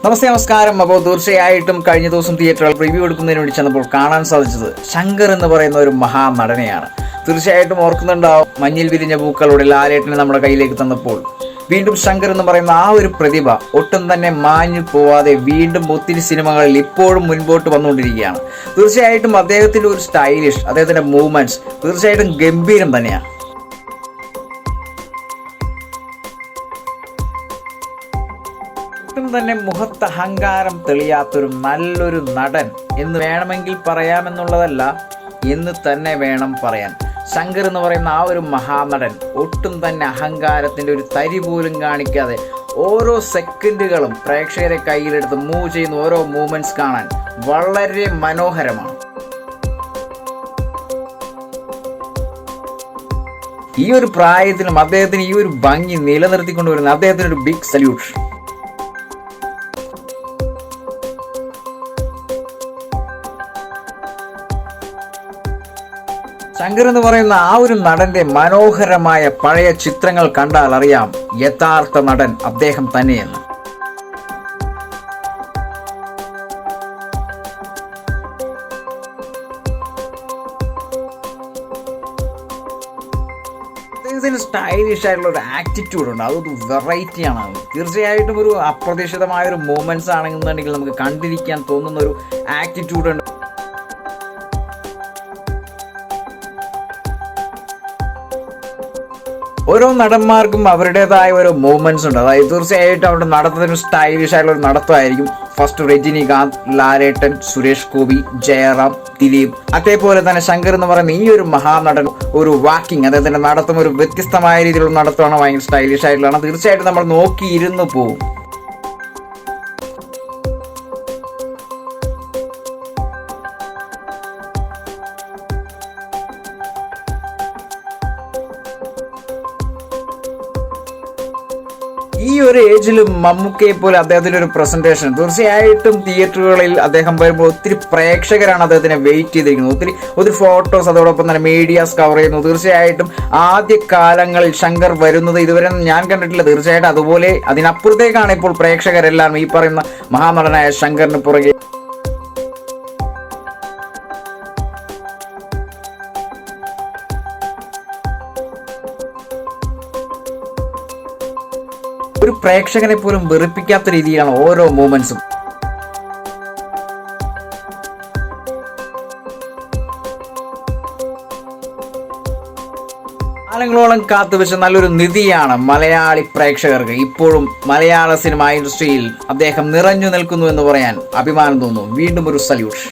നമസ്കാരം. അപ്പോൾ തീർച്ചയായിട്ടും കഴിഞ്ഞ ദിവസം തിയേറ്ററുകൾ റിവ്യൂ എടുക്കുന്നതിന് വേണ്ടി ചെന്നപ്പോൾ കാണാൻ സാധിച്ചത് ശങ്കർ എന്ന് പറയുന്ന ഒരു മഹാനടനെയാണ്. തീർച്ചയായിട്ടും ഓർക്കുന്നുണ്ടാവും, മഞ്ഞിൽ വിരിഞ്ഞ പൂക്കളുടെ ലാലേട്ടനെ നമ്മുടെ കയ്യിലേക്ക് തന്നപ്പോൾ വീണ്ടും ശങ്കർ എന്ന് പറയുന്ന ആ ഒരു പ്രതിഭ ഒട്ടും തന്നെ മാഞ്ഞു പോവാതെ വീണ്ടും ഒത്തിരി സിനിമകളിൽ ഇപ്പോഴും മുൻപോട്ട് വന്നുകൊണ്ടിരിക്കുകയാണ്. തീർച്ചയായിട്ടും അദ്ദേഹത്തിൻ്റെ ഒരു സ്റ്റൈലിഷ്, അദ്ദേഹത്തിൻ്റെ മൂവ്മെന്റ്സ് തീർച്ചയായിട്ടും ഗംഭീരം തന്നെയാണ്. ഒട്ടും തന്നെ മുഖത്ത് അഹങ്കാരം തെളിയാത്തൊരു നല്ലൊരു നടൻ എന്ന് വേണമെങ്കിൽ പറയാമെന്നുള്ളതല്ല, എന്ന് തന്നെ വേണം പറയാൻ. ശങ്കർ എന്ന് പറയുന്ന ആ ഒരു മഹാനടൻ ഒട്ടും തന്നെ അഹങ്കാരത്തിൻ്റെ ഒരു തരി പോലും കാണിക്കാതെ ഓരോ സെക്കൻഡുകളും പ്രേക്ഷകരെ കയ്യിലെടുത്ത് മൂവ് ചെയ്യുന്ന ഓരോ മൂവ്മെന്റ്സ് കാണാൻ വളരെ മനോഹരമാണ്. ഈ ഒരു പ്രായത്തിലും അദ്ദേഹത്തിന് ഈ ഒരു ഭംഗി നിലനിർത്തിക്കൊണ്ടുവരുന്ന അദ്ദേഹത്തിന് ഒരു ബിഗ് സല്യൂട്ട്. ശങ്കർ എന്ന് പറയുന്ന ആ ഒരു നടന്റെ മനോഹരമായ പഴയ ചിത്രങ്ങൾ കണ്ടാൽ അറിയാം യഥാർത്ഥ നടൻ അദ്ദേഹം തന്നെയെന്ന്. അദ്ദേഹത്തിന് സ്റ്റൈലിഷ് ആയിട്ടുള്ള ഒരു ആറ്റിറ്റ്യൂഡ് ഉണ്ട്, അതൊരു വെറൈറ്റിയാണ്. തീർച്ചയായിട്ടും ഒരു അപ്രതീക്ഷിതമായ ഒരു മൂവ്മെന്റ്സ് ആണെന്നുണ്ടെങ്കിൽ നമുക്ക് കണ്ടിരിക്കാൻ തോന്നുന്ന ഒരു ആറ്റിറ്റ്യൂഡ് ഉണ്ട്. ഓരോ നടന്മാർക്കും അവരുടേതായ ഓരോ മൂവ്മെന്റ്സ് ഉണ്ട്. അതായത് തീർച്ചയായിട്ടും അവരുടെ നടത്തത്തിന് സ്റ്റൈലിഷ് ആയിട്ടുള്ള ഒരു നടത്തമായിരിക്കും. ഫസ്റ്റ് രജനികാന്ത്, ലാലേട്ടൻ, സുരേഷ് ഗോപി, ജയറാം, ദിലീപ്. അതേപോലെ തന്നെ ശങ്കർ എന്ന് പറയുന്ന ഈ ഒരു മഹാനടൻ ഒരു വാക്കിംഗ്, അദ്ദേഹത്തിന്റെ നടത്തം ഒരു വ്യത്യസ്തമായ രീതിയിലുള്ള നടത്തമാണ്, ഭയങ്കര സ്റ്റൈലിഷ് ആയിട്ടുള്ളതാണ്. തീർച്ചയായിട്ടും നമ്മൾ നോക്കിയിരുന്നു പോകും. ഈ ഒരു ഏജിലും മമ്മൂക്കയെ പോലെ അദ്ദേഹത്തിന്റെ ഒരു പ്രസന്റേഷൻ തീർച്ചയായിട്ടും തിയേറ്ററുകളിൽ അദ്ദേഹം വരുമ്പോൾ ഒത്തിരി പ്രേക്ഷകരാണ് അദ്ദേഹത്തിനെ വെയിറ്റ് ചെയ്തിരിക്കുന്നത്. ഒത്തിരി ഫോട്ടോസ്, അതോടൊപ്പം തന്നെ മീഡിയാസ് കവർ ചെയ്യുന്നു. തീർച്ചയായിട്ടും ആദ്യ കാലങ്ങളിൽ ശങ്കർ വരുന്നത് ഇതുവരെ ഞാൻ കണ്ടിട്ടില്ല. തീർച്ചയായിട്ടും അതുപോലെ അതിനപ്പുറത്തേക്കാണ് ഇപ്പോൾ പ്രേക്ഷകരെല്ലാം ഈ പറയുന്ന മഹാനടനായ ശങ്കറിന് പുറകെ. ഒരു പ്രേക്ഷകനെ പോലും വെറുപ്പിക്കാത്ത രീതിയിലാണ് ഓരോ മൂമെന്റ്സും. കാലങ്ങളോളം കാത്തുവെച്ച നല്ലൊരു നിധിയാണ് മലയാളി പ്രേക്ഷകർക്ക്. ഇപ്പോഴും മലയാള സിനിമ ഇൻഡസ്ട്രിയിൽ അദ്ദേഹം നിറഞ്ഞു നിൽക്കുന്നു എന്ന് പറയാൻ അഭിമാനം തോന്നുന്നു. വീണ്ടും ഒരു സല്യൂട്ട്.